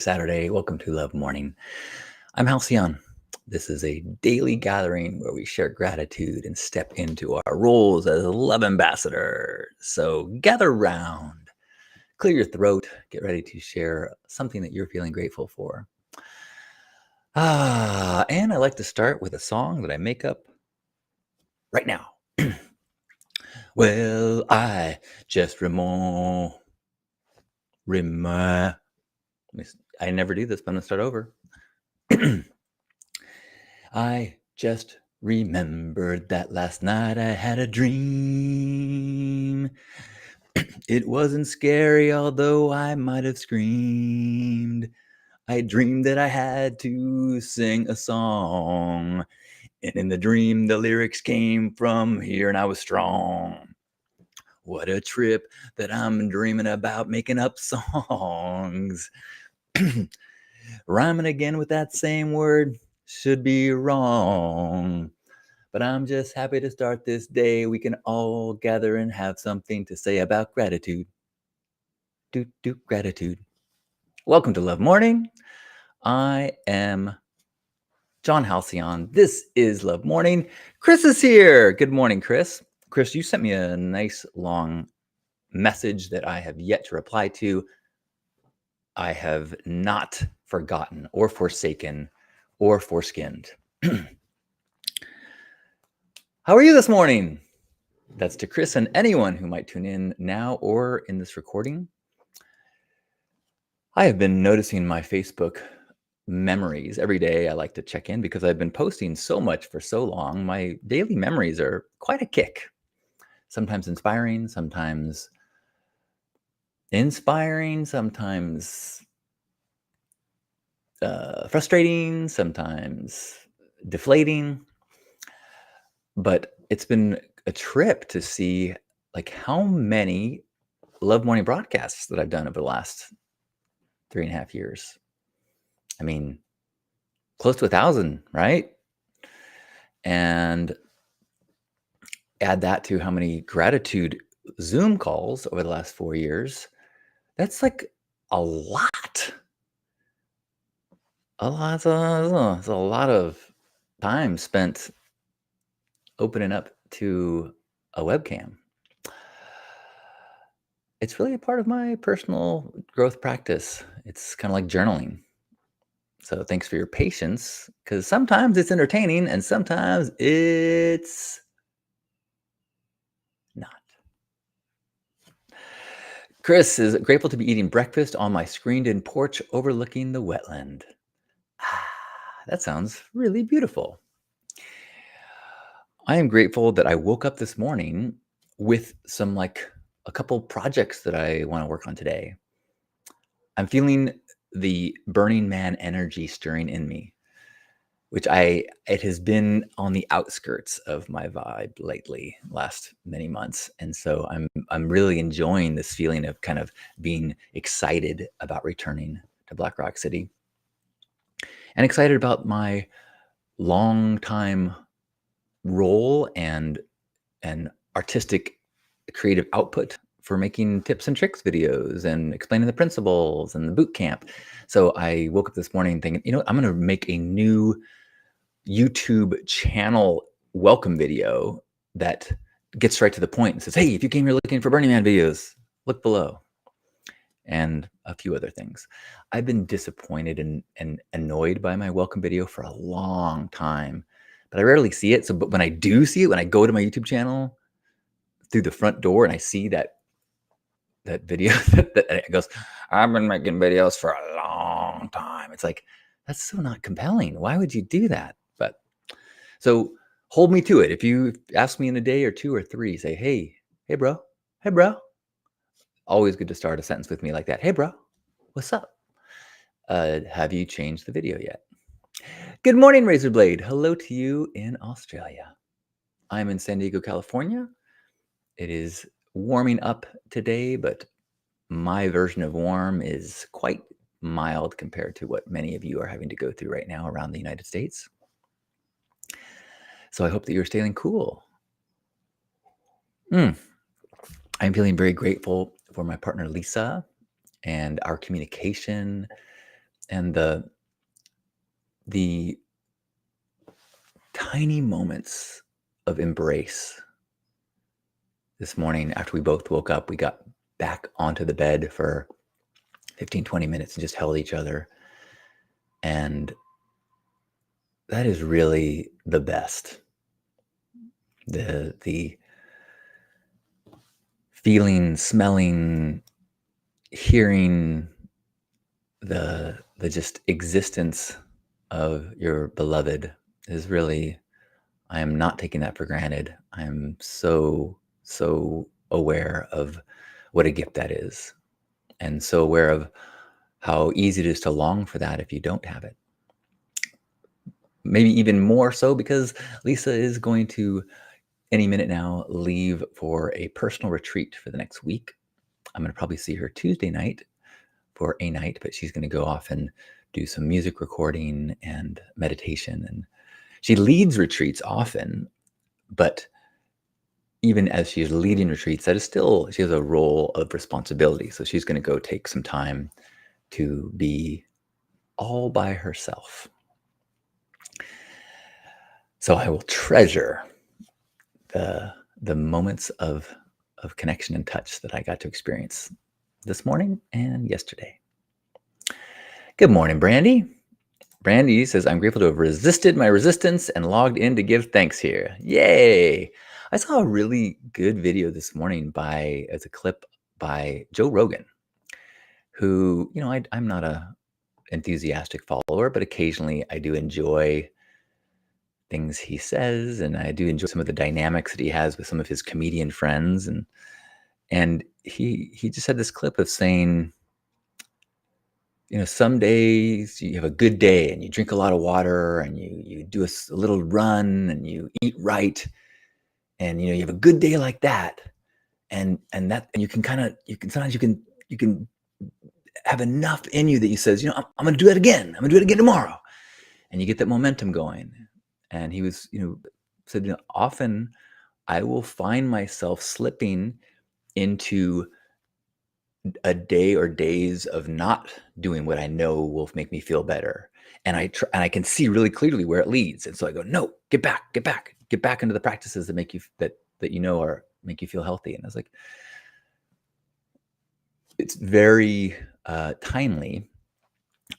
Saturday. Welcome to Love Morning. I'm Halcyon. This is a daily gathering where we share gratitude and step into our roles as love ambassadors. So gather round, clear your throat, get ready to share something that you're feeling grateful for. And I like to start with a song that I make up right now. Well, I just I never do this, but I'm gonna start over. I just remembered that last night I had a dream. It wasn't scary, although I might have screamed. I dreamed that I had to sing a song. And in the dream, the lyrics came from here, and I was strong. What a trip that I'm dreaming about making up songs. Rhyming again with that same word should be wrong. But I'm just happy to start this day. We can all gather and have something to say about gratitude. Gratitude. Welcome to Love Morning. I am John Halcyon. This is Love Morning. Chris is here. Good morning, Chris. Chris, you sent me a nice long message that I have yet to reply to. I have not forgotten or forsaken or foreskinned. How are you this morning? That's to Chris and anyone who might tune in now or in this recording. I have been noticing my Facebook memories every day. I like to check in because I've been posting so much for so long. My daily memories are quite a kick. Sometimes inspiring, sometimes frustrating, sometimes deflating. But it's been a trip to see like how many Love Morning broadcasts that I've done over the last 3.5 years. I mean, close to 1,000, right? And add that to how many gratitude Zoom calls over the last 4 years. That's like a lot. It's a lot of time spent opening up to a webcam. It's really a part of my personal growth practice. It's kind of like journaling. So thanks for your patience, because sometimes it's entertaining and sometimes it's not. Chris is grateful to be eating breakfast on my screened-in porch overlooking the wetland. That sounds really beautiful. I am grateful that I woke up this morning with a couple projects that I want to work on today. I'm feeling the Burning Man energy stirring in me, it has been on the outskirts of my vibe lately, last many months. And so I'm really enjoying this feeling of kind of being excited about returning to Black Rock City and excited about my long time role and artistic creative output for making tips and tricks videos and explaining the principles and the boot camp. So I woke up this morning thinking, I'm going to make a new YouTube channel welcome video that gets right to the point and says, hey, if you came here looking for Burning Man videos, look below. And a few other things. I've been disappointed and annoyed by my welcome video for a long time, but I rarely see it. But when I do see it, when I go to my YouTube channel through the front door and I see that video that it goes, I've been making videos for a long time. It's like, that's so not compelling. Why would you do that? But so hold me to it. If you ask me in a day or 2 or 3, say, hey bro. Always good to start a sentence with me like that. Hey bro, what's up? Have you changed the video yet? Good morning, Razorblade. Hello to you in Australia. I'm in San Diego, California. It is warming up today, but my version of warm is quite mild compared to what many of you are having to go through right now around the United States. So I hope that you're staying cool. I'm feeling very grateful for my partner, Lisa, and our communication. and the tiny moments of embrace. This morning, after we both woke up, we got back onto the bed for 15, 20 minutes and just held each other. And that is really the best. The feeling, smelling, hearing the just existence of your beloved is really, I am not taking that for granted. I am so aware of what a gift that is, and so aware of how easy it is to long for that if you don't have it. Maybe even more so because Lisa is going to, any minute now, leave for a personal retreat for the next week. I'm going to probably see her Tuesday night for a night, but she's going to go off and do some music recording and meditation. And she leads retreats often, but even as she's leading retreats, that is still, she has a role of responsibility. So she's going to go take some time to be all by herself. So I will treasure the moments of connection and touch that I got to experience this morning and yesterday. Good morning, Brandy. Brandy says, I'm grateful to have resisted my resistance and logged in to give thanks here. Yay! I saw a really good video this morning as a clip by Joe Rogan, who, I'm not a enthusiastic follower, but occasionally I do enjoy things he says, and I do enjoy some of the dynamics that he has with some of his comedian friends. And he just had this clip of saying, some days you have a good day and you drink a lot of water and you do a little run and you eat right, and you have a good day like that, and you can sometimes you can have enough in you that you says, I'm going to do that again. I'm going to do it again tomorrow, and you get that momentum going. And he was, said, often I will find myself slipping into a day or days of not doing what I know will make me feel better. And I can see really clearly where it leads. And so I go, no, get back into the practices that make you, that are make you feel healthy. And I was like, it's very timely.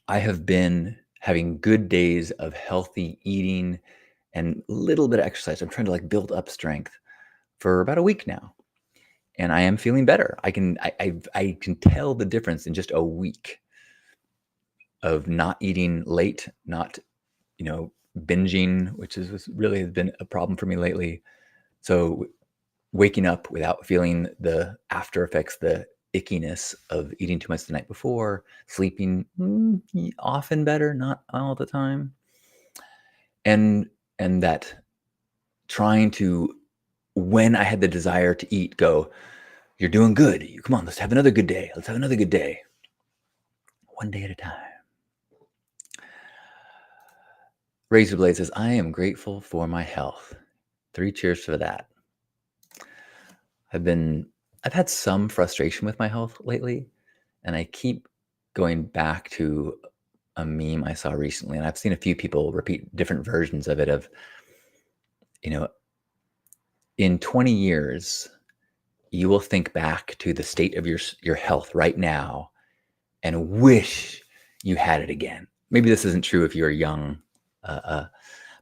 I have been having good days of healthy eating and a little bit of exercise. I'm trying to build up strength for about a week now. And I am feeling better. I can tell the difference in just a week of not eating late, not, binging, which is really has been a problem for me lately. So waking up without feeling the after effects, the ickiness of eating too much the night before, sleeping often better, not all the time. And that trying to, when I had the desire to eat, go, you're doing good. Come on, let's have another good day. Let's have another good day. One day at a time. Razorblade says, I am grateful for my health. 3 cheers for that. I've had some frustration with my health lately, and I keep going back to a meme I saw recently, and I've seen a few people repeat different versions of it of, in 20 years, you will think back to the state of your health right now and wish you had it again. Maybe this isn't true if you're young,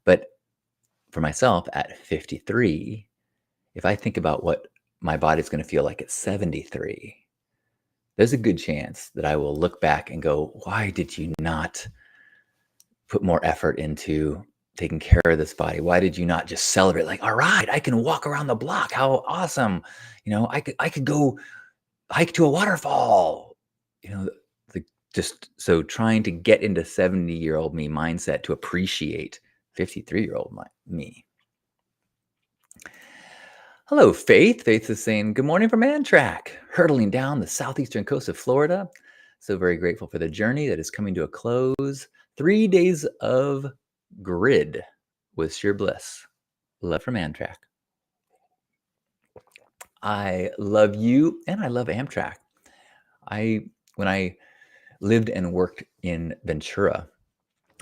but for myself at 53, if I think about what my body's going to feel like at 73, there's a good chance that I will look back and go, why did you not put more effort into taking care of this body? Why did you not just celebrate all right, I can walk around the block. How awesome. I could go hike to a waterfall, just so trying to get into 70-year-old me mindset to appreciate 53-year-old me. Hello, Faith. Faith is saying, good morning from Amtrak, hurtling down the southeastern coast of Florida. So very grateful for the journey that is coming to a close. 3 days of grid was sheer bliss. Love from Amtrak. I love you, and I love Amtrak. When I lived and worked in Ventura,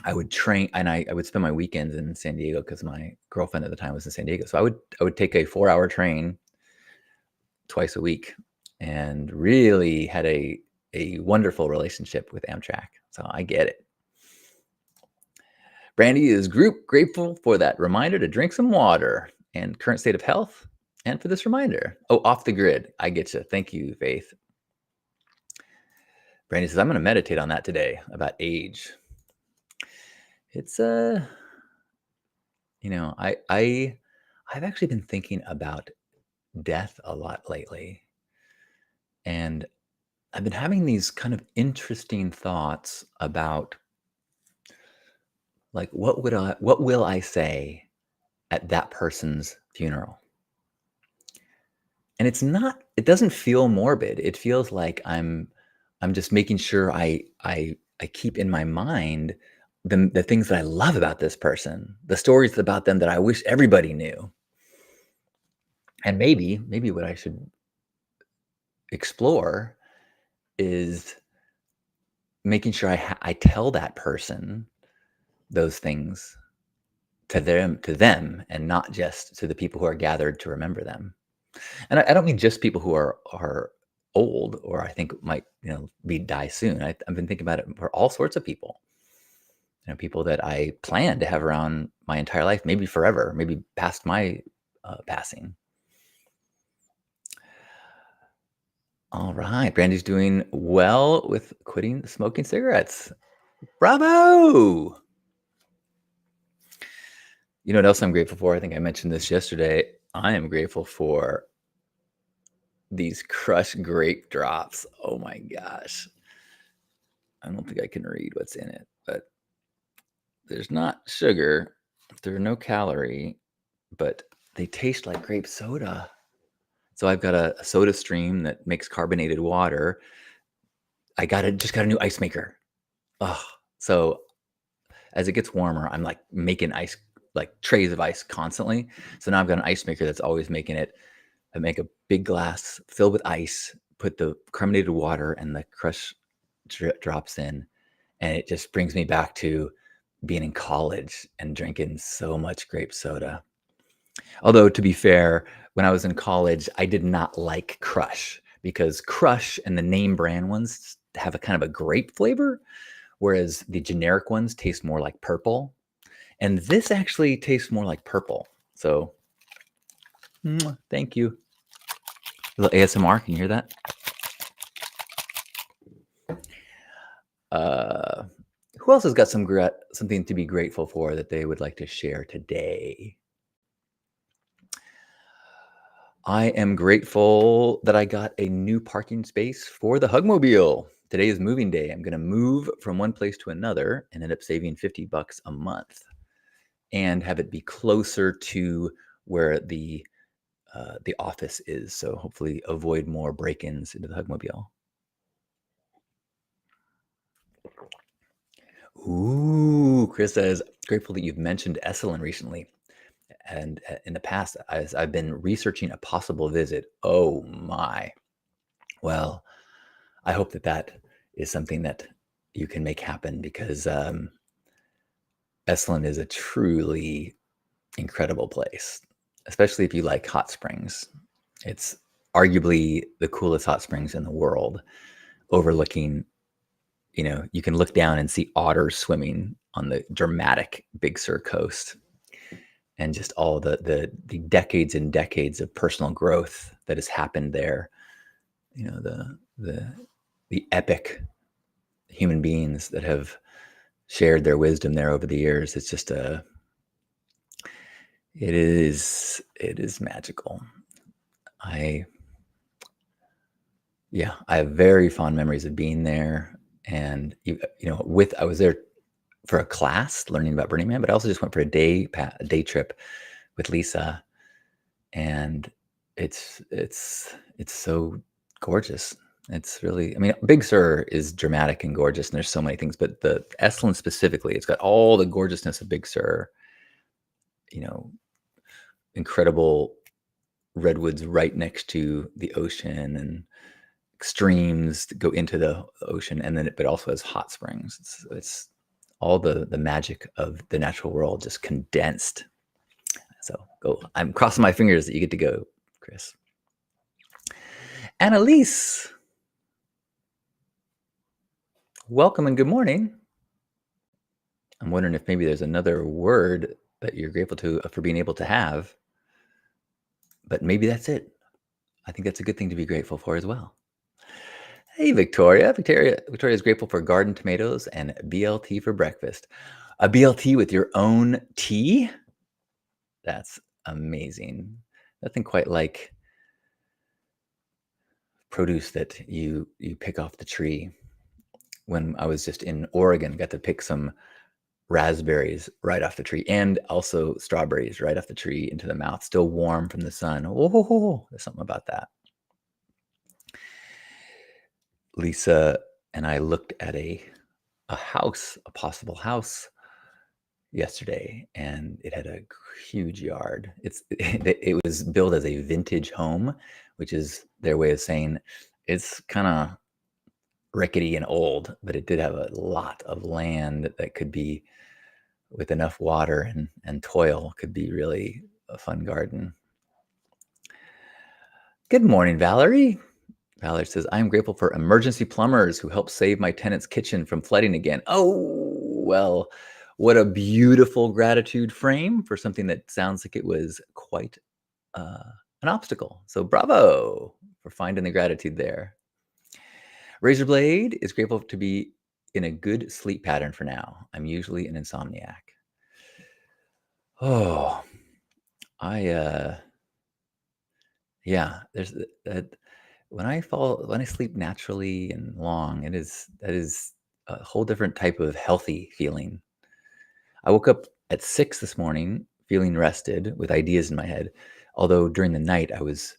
I would train, and I would spend my weekends in San Diego because my girlfriend at the time was in San Diego. So I would take a 4-hour train twice a week, and really had a wonderful relationship with Amtrak. So I get it. Brandy is grateful for that reminder to drink some water and current state of health, and for this reminder. Oh, off the grid. I get you. Thank you, Faith. Brandy says, I'm going to meditate on that today about age. It's I've actually been thinking about death a lot lately, and I've been having these kind of interesting thoughts about, like, what will I say at that person's funeral? And it doesn't feel morbid. It feels like I'm just making sure I keep in my mind the things that I love about this person, the stories about them that I wish everybody knew. And maybe what I should explore is making sure I tell that person those things to them, and not just to the people who are gathered to remember them. And I don't mean just people who are old, or I think might, be die soon. I've been thinking about it for all sorts of people. People that I plan to have around my entire life, maybe forever, maybe past my passing. All right, Brandy's doing well with quitting smoking cigarettes. Bravo! You know what else I'm grateful for? I think I mentioned this yesterday. I am grateful for these crushed grape drops. Oh my gosh. I don't think I can read what's in it, but there's not sugar. There's no calorie, but they taste like grape soda. So I've got a soda stream that makes carbonated water. I just got a new ice maker. Oh, so as it gets warmer, I'm like making ice, like trays of ice constantly. So now I've got an ice maker that's always making it. I make a big glass filled with ice, put the carbonated water and the crushed drops in, and it just brings me back to being in college and drinking so much grape soda. Although, to be fair, when I was in college, I did not like Crush, because Crush and the name brand ones have a kind of a grape flavor, whereas the generic ones taste more like purple. And this actually tastes more like purple. So, thank you. A little ASMR. Can you hear that? Who else has got something to be grateful for that they would like to share today? I am grateful that I got a new parking space for the Hugmobile. Today is moving day. I'm going to move from one place to another and end up saving $50 a month, and have it be closer to where the office is. So hopefully avoid more break-ins into the Hugmobile. Ooh, Chris says, grateful that you've mentioned Esalen recently. And in the past, as I've been researching a possible visit. Oh my. Well, I hope that is something that you can make happen, because Esalen is a truly incredible place, especially if you like hot springs. It's arguably the coolest hot springs in the world, overlooking, you can look down and see otters swimming on the dramatic Big Sur coast, and just all the decades and decades of personal growth that has happened there. The epic human beings that have shared their wisdom there over the years. It's just it is magical. I have very fond memories of being there. And I was there for a class learning about Burning Man, but I also just went for a day trip with Lisa, and it's so gorgeous. It's really, Big Sur is dramatic and gorgeous, and there's so many things, but the Esalen specifically, it's got all the gorgeousness of Big Sur, incredible redwoods right next to the ocean, and streams that go into the ocean, and then but also has hot springs. It's all the magic of the natural world just condensed. So I'm crossing my fingers that you get to go, Chris. Annalise, welcome and good morning. I'm wondering if maybe there's another word that you're grateful to for being able to have, but maybe that's it. I think that's a good thing to be grateful for as well. Hey, Victoria. Victoria is grateful for garden tomatoes and BLT for breakfast. A BLT with your own tea? That's amazing. Nothing quite like produce that you pick off the tree. When I was just in Oregon, got to pick some raspberries right off the tree and also strawberries right off the tree into the mouth, still warm from the sun. Oh, there's something about that. Lisa and I looked at a house, a possible house yesterday, and it had a huge yard. It was built as a vintage home, which is their way of saying it's kind of rickety and old, but it did have a lot of land that could be, with enough water and toil, could be really a fun garden. Good morning, Valerie. Valerie says, I'm grateful for emergency plumbers who help save my tenant's kitchen from flooding again. Oh, well, what a beautiful gratitude frame for something that sounds like it was quite an obstacle. So bravo for finding the gratitude there. Razorblade is grateful to be in a good sleep pattern for now. I'm usually an insomniac. Oh, yeah, there's that. When I sleep naturally and long, that is a whole different type of healthy feeling. I woke up at 6 this morning feeling rested with ideas in my head, although during the night I was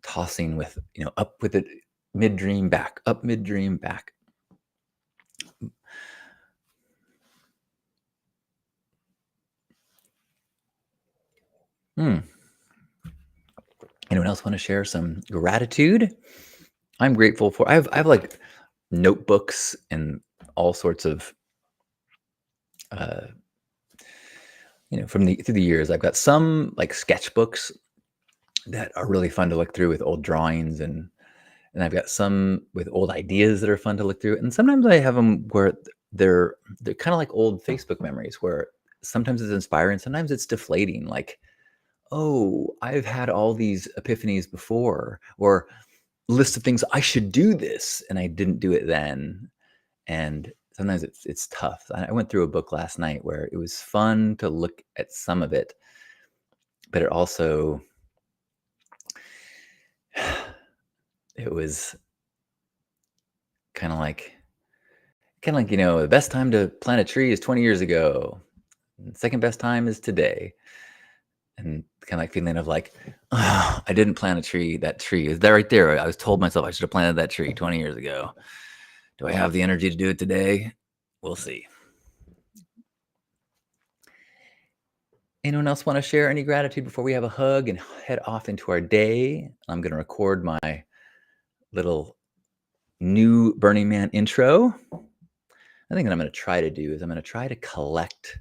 tossing with, up with it, mid-dream, back, up mid-dream, back. Anyone else want to share some gratitude? I'm grateful for, I have like notebooks and all sorts of, through the years. I've got some like sketchbooks that are really fun to look through with old drawings, and I've got some with old ideas that are fun to look through. And sometimes I have them where they're kind of like old Facebook memories, where sometimes it's inspiring, sometimes it's deflating. Like, oh, I've had all these epiphanies before, or list of things I should do this, and I didn't do it then. And sometimes it's tough. I went through a book last night where it was fun to look at some of it, but it also it was kind of like the best time to plant a tree is 20 years ago. And the second best time is today. And kind of like feeling of like, oh, I didn't plant that tree is that right there. I was told myself I should have planted that tree 20 years ago. Do I have the energy to do it today? We'll see. Anyone else want to share any gratitude before we have a hug and head off into our day? I'm going to record my little new Burning Man intro. I think what I'm going to try to do is I'm going to try to collect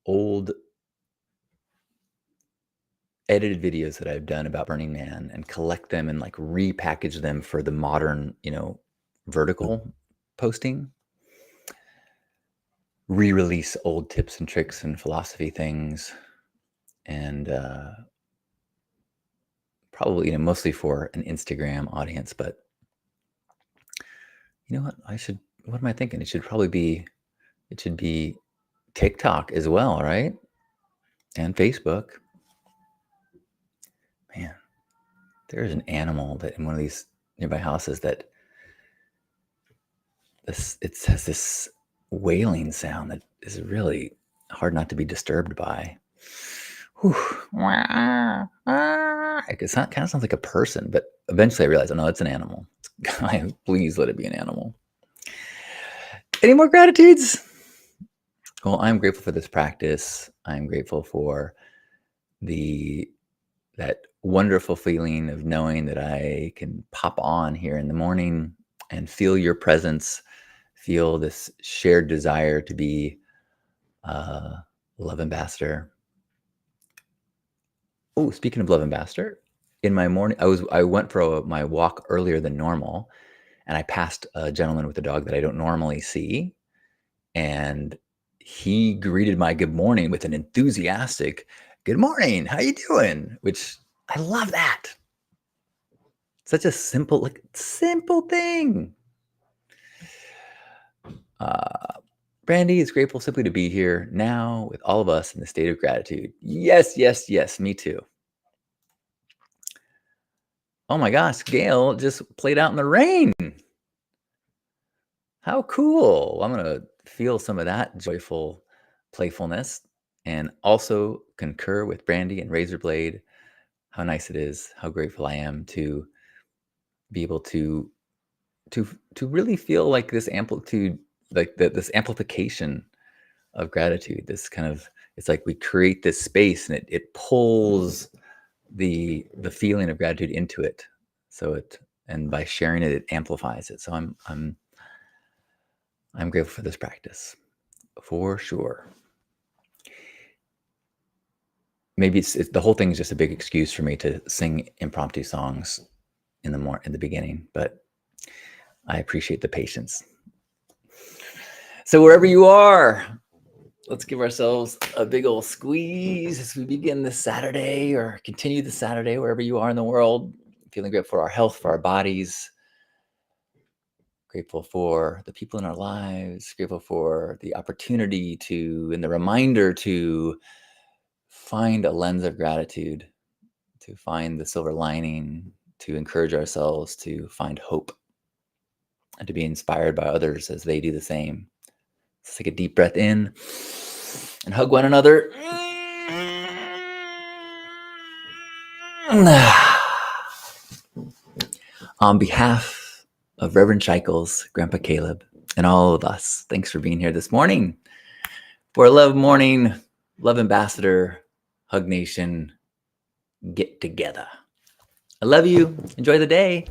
old edited videos that I've done about Burning Man and collect them and like repackage them for the modern, vertical posting. Re-release old tips and tricks and philosophy things, and probably mostly for an Instagram audience. But you know what? What am I thinking? It should be TikTok as well, right? And Facebook. Man, there's an animal that in one of these nearby houses that it has this wailing sound that is really hard not to be disturbed by. It kind of sounds like a person, but eventually I realized, oh no, it's an animal. Please let it be an animal. Any more gratitudes? Well, I'm grateful for this practice. I'm grateful for the that wonderful feeling of knowing that I can pop on here in the morning and feel your presence, feel this shared desire to be a love ambassador. Oh, speaking of love ambassador, in my morning, I went for my walk earlier than normal, and I passed a gentleman with a dog that I don't normally see, and he greeted my good morning with an enthusiastic "Good morning, how you doing?" Which I love that. Such a simple thing. Brandy is grateful simply to be here now with all of us in the state of gratitude. Yes, yes, yes, me too. Oh my gosh, Gail just played out in the rain. How cool. I'm going to feel some of that joyful playfulness and also concur with Brandy and Razorblade. How nice it is, how grateful I am to be able to really feel like this amplitude, like this amplification of gratitude. This kind of, it's like we create this space and it pulls the feeling of gratitude into it. So and by sharing it, it amplifies it. So I'm grateful for this practice, for sure. Maybe it's the whole thing is just a big excuse for me to sing impromptu songs in the beginning, but I appreciate the patience. So wherever you are, let's give ourselves a big old squeeze as we begin this Saturday or continue the Saturday, wherever you are in the world. Feeling grateful for our health, for our bodies, grateful for the people in our lives, grateful for the opportunity and the reminder to find a lens of gratitude, to find the silver lining, to encourage ourselves to find hope and to be inspired by others as they do the same. Let's take a deep breath in and hug one another. On behalf of Reverend Sheichels, Grandpa Caleb, and all of us, thanks for being here this morning for a Love Morning, Love Ambassador, Hug Nation, get together. I love you. Enjoy the day.